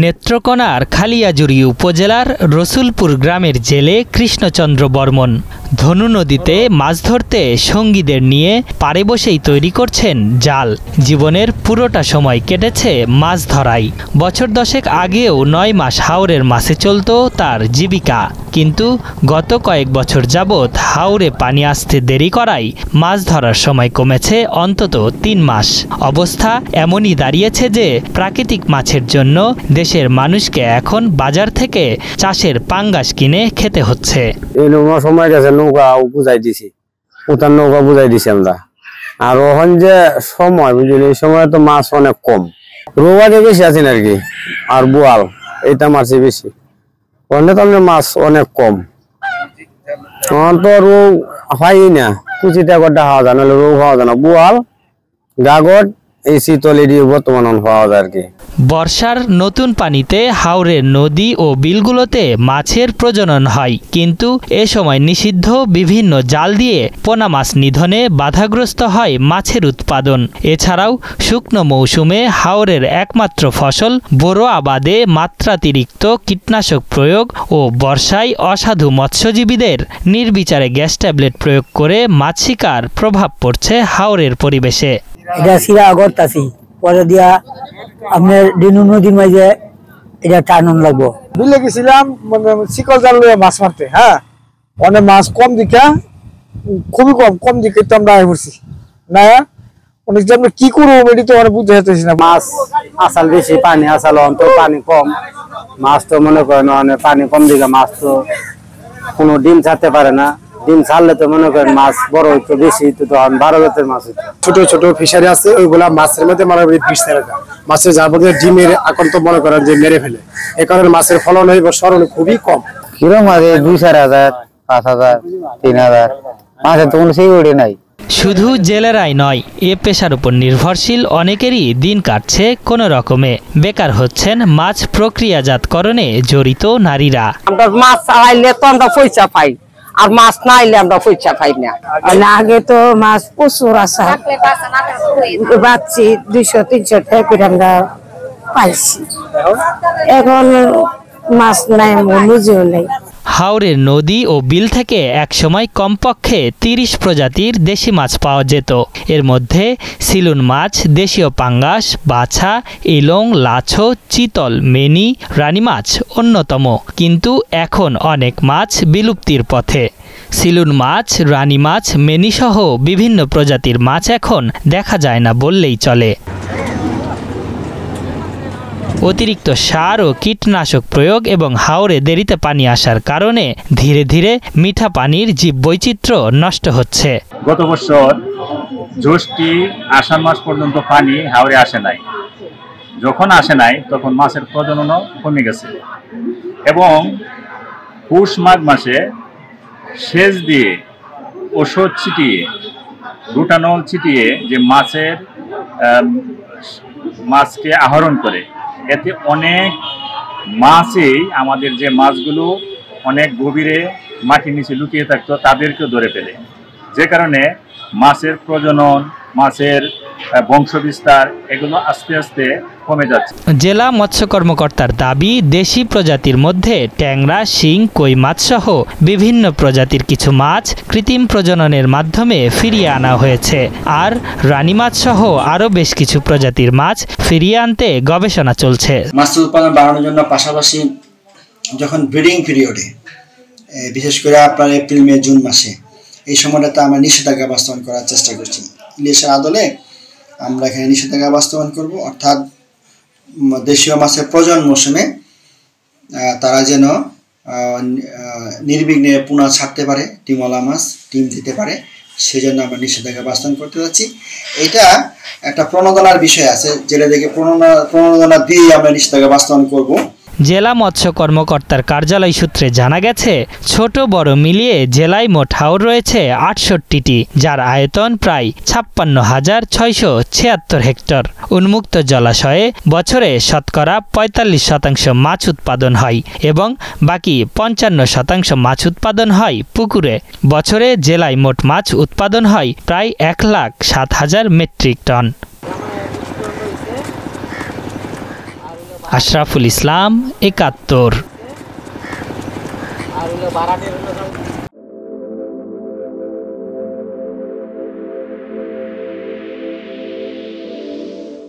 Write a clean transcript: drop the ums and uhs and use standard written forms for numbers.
নেত্রকোনার খালিয়াজুড়ি উপজেলার রসুলপুর গ্রামের জেলে কৃষ্ণচন্দ্র বর্মন ধনু নদীতে মাছ ধরতে সঙ্গীদের নিয়ে পাড়ে বসেই তৈরি করছেন জাল। জীবনের পুরোটা সময় কেটেছে মাছ ধরায়। বছর দশেক আগেও ৯ মাস হাওরের মাছে চলত তার জীবিকা, কিন্তু গত কয়েক বছর যাবৎ হাওরে পানি আসতে দেরি করায় মাছ ধরার সময় কমেছে অন্তত ৩ মাস। অবস্থা এমনই দাঁড়িয়েছে যে প্রাকৃতিক মাছের জন্য দেশের মানুষকে এখন বাজার থেকে চাষের পাঙ্গাস কিনে খেতে হচ্ছে। সময় গেছে নৌকা বুঝাই দিছি, উতার নৌকা বুঝাই দিছি আমরা। আর ওখান যে সময় বুঝলি, এই সময় তো মাছ অনেক কম, রোবাজে বেশি আছেন আর কি, আর বোয়াল এইটা মাছই বেশি। ওখানে তো মাছ অনেক কম, তো রোগ হয় না, কুচিটা গড্ডা খাওয়া যায়, নাহলে রোগ খাওয়া যায় না। বোয়াল গাগর এই শীতল এরিয়ে বর্তমান পাওয়া যায় আর কি। বর্ষার নতুন পানিতে হাওরের নদী ও বিলগুলোতে মাছের প্রজনন হয়, কিন্তু এ সময় নিষিদ্ধ বিভিন্ন জাল দিয়ে পোনা মাছ নিধনে বাধাগ্রস্ত হয় মাছের উৎপাদন। এছাড়াও শুকনো মৌসুমে হাওরের একমাত্র ফসল বোরো আবাদে মাত্রাতিরিক্ত কীটনাশক প্রয়োগ ও বর্ষায় অসাধু মৎস্যজীবীদের নির্বিচারে গ্যাস ট্যাবলেট প্রয়োগ করে মাছ শিকার প্রভাব পড়ছে হাওরের পরিবেশে। এটা সিরা করতাছি পরে দিয়া আপনার ডিনু নদীর মাঝে এটা টানুন লাগবো। বিলে গেছিলাম শিকল জাল লইয়া মাছ মারতে, হ্যাঁ অনেক মাছ কম দিকা, খুবই কম দিকে তো আমরা পড়ছি না। অনেক যে আমরা কি করবো এটি তো অনেক বুঝতে পারতেছি না। মাছ আসাল বেশি, পানি আসাল অন্ত পানি কম, মাছ তো মনে করেন অনেক পানি কম দিকে মাছ তো কোনো ডিম ছাড়তে পারে না। ডিম ছাড়লে তো মনে করেন মাছ বড় হইতো বেশি, তো তখন 12 জাতের মাছ হইতো। ছোট ছোট ফিশারি আছে, ওইগুলা মাছের মধ্যে মানে বিষ ছেড়ে দেয়, মাছের যার মধ্যে ডিমের আকন্ত মনে করেন যে মেরে ফেলে। এই কারণে মাছের ফলন হয় সরণ খুবই কম। কিরম মাঝে 2-4 হাজার, 5 হাজার, 3 হাজার, মাছের তো কোনো সিকিউরিটি নাই। শুধু জেলেরাই নয়, এ পেশার উপর নির্ভরশীল অনেকেরই দিন কাটছে কোনো রকমে। বেকার হচ্ছেন মাছ প্রক্রিয়াজাতকরণে জড়িত নারীরা। আমরা মাছ চালাইলে তো আমরা পয়সা পাই, আর মাছ না আইলে আমরা পয়সা পাই না। আগে তো মাছ প্রচুর আসা বাচ্চি 200-300 টাকা করে আমরা পাইছি, এখন মাছ নাই, মজুও নেই। হাওরের নদী ও বিল থেকে একসময় কমপক্ষে 30 প্রজাতির দেশি মাছ পাওয়া যেত। এর মধ্যে সিলুন মাছ, দেশীয় পাঙ্গাস, বাছা, ইলং, লাছো, চিতল, মেনি, রানী মাছ অন্যতম। কিন্তু এখন অনেক মাছ বিলুপ্তির পথে। সিলুন মাছ, রানী মাছ, মেনি সহ বিভিন্ন প্রজাতির মাছ এখন দেখা যায় না বললেই চলে। অতিরিক্ত সার ও কীটনাশক প্রয়োগ এবং হাওরে দেরিতে পানি আসার কারণে ধীরে ধীরে মিঠা পানির জীববৈচিত্র্য নষ্ট হচ্ছে। গত বছর জ্যৈষ্ঠী আষাঢ় মাস পর্যন্ত পানি হাওরে আসে নাই। যখন আসে নাই তখন মাছের প্রজননও কমে গেছে, এবং পৌষ মাঘ মাসে সেচ দিয়ে, ওষুধ ছিটিয়ে, রুটানল ছিটিয়ে যে মাছকে আহরণ করে, এতে অনেক মাছই আমাদের যে মাছগুলো অনেক গভীরে মাটির নিচে লুকিয়ে থাকতো তাদেরকেও ধরে ফেলে, যে কারণে মাছের প্রজনন, মাছের বংশবিস্তার এগুলো আস্তে আস্তে কমে যাচ্ছে। জেলা মৎস্য কর্মকর্তার দাবি, দেশি প্রজাতির মধ্যে ট্যাংরা, শিং, কই মাছ সহ বিভিন্ন প্রজাতির কিছু মাছ কৃত্রিম প্রজননের মাধ্যমে ফিরিয়ে আনা হয়েছে, আর রানী মাছ সহ আরও বেশ কিছু প্রজাতির মাছ ফিরিয়ে আনতে গবেষণা চলছে। মাছের উৎপাদন বাড়ানোর জন্য পাশাপাশি যখন ব্রিডিং পিরিয়ডে, বিশেষ করে আপনার এপ্রিল, মে, জুন মাসে, এই সময়টাতে আমরা নিষেধাজ্ঞা বাস্তবায়ন করার চেষ্টা করছি। ইলিশের আদলে আমরা এখানে নিষেধাজ্ঞা বাস্তবায়ন করব, অর্থাৎ দেশীয় মাছের প্রজনন মৌসুমে তারা যেন নির্বিঘ্নে পোনা ছাড়তে পারে, ডিমওয়ালা মাছ ডিম দিতে পারে, সেজন্য আমরা নিষেধাজ্ঞা বাস্তবায়ন করতে যাচ্ছি। এটা একটা প্রণোদনার বিষয় আছে, যেটা দেখে প্রণোদনা দিয়ে আমরা নিষেধাজ্ঞা বাস্তবায়ন করব। জেলা মৎস্য কর্মকর্তার কার্যালয় সূত্রে জানা গেছে, ছোট বড় মিলিয়ে জেলায় মোট হাওর রয়েছে 68টি, যার আয়তন প্রায় 56,676 হেক্টর। উন্মুক্ত জলাশয়ে বছরে শতকরা 45% মাছ উৎপাদন হয় এবং বাকি 55% মাছ উৎপাদন হয় পুকুরে। বছরে জেলায় মোট মাছ উৎপাদন হয় প্রায় 1,07,000 মেট্রিক টন। আশরাফুল ইসলাম, ৭১।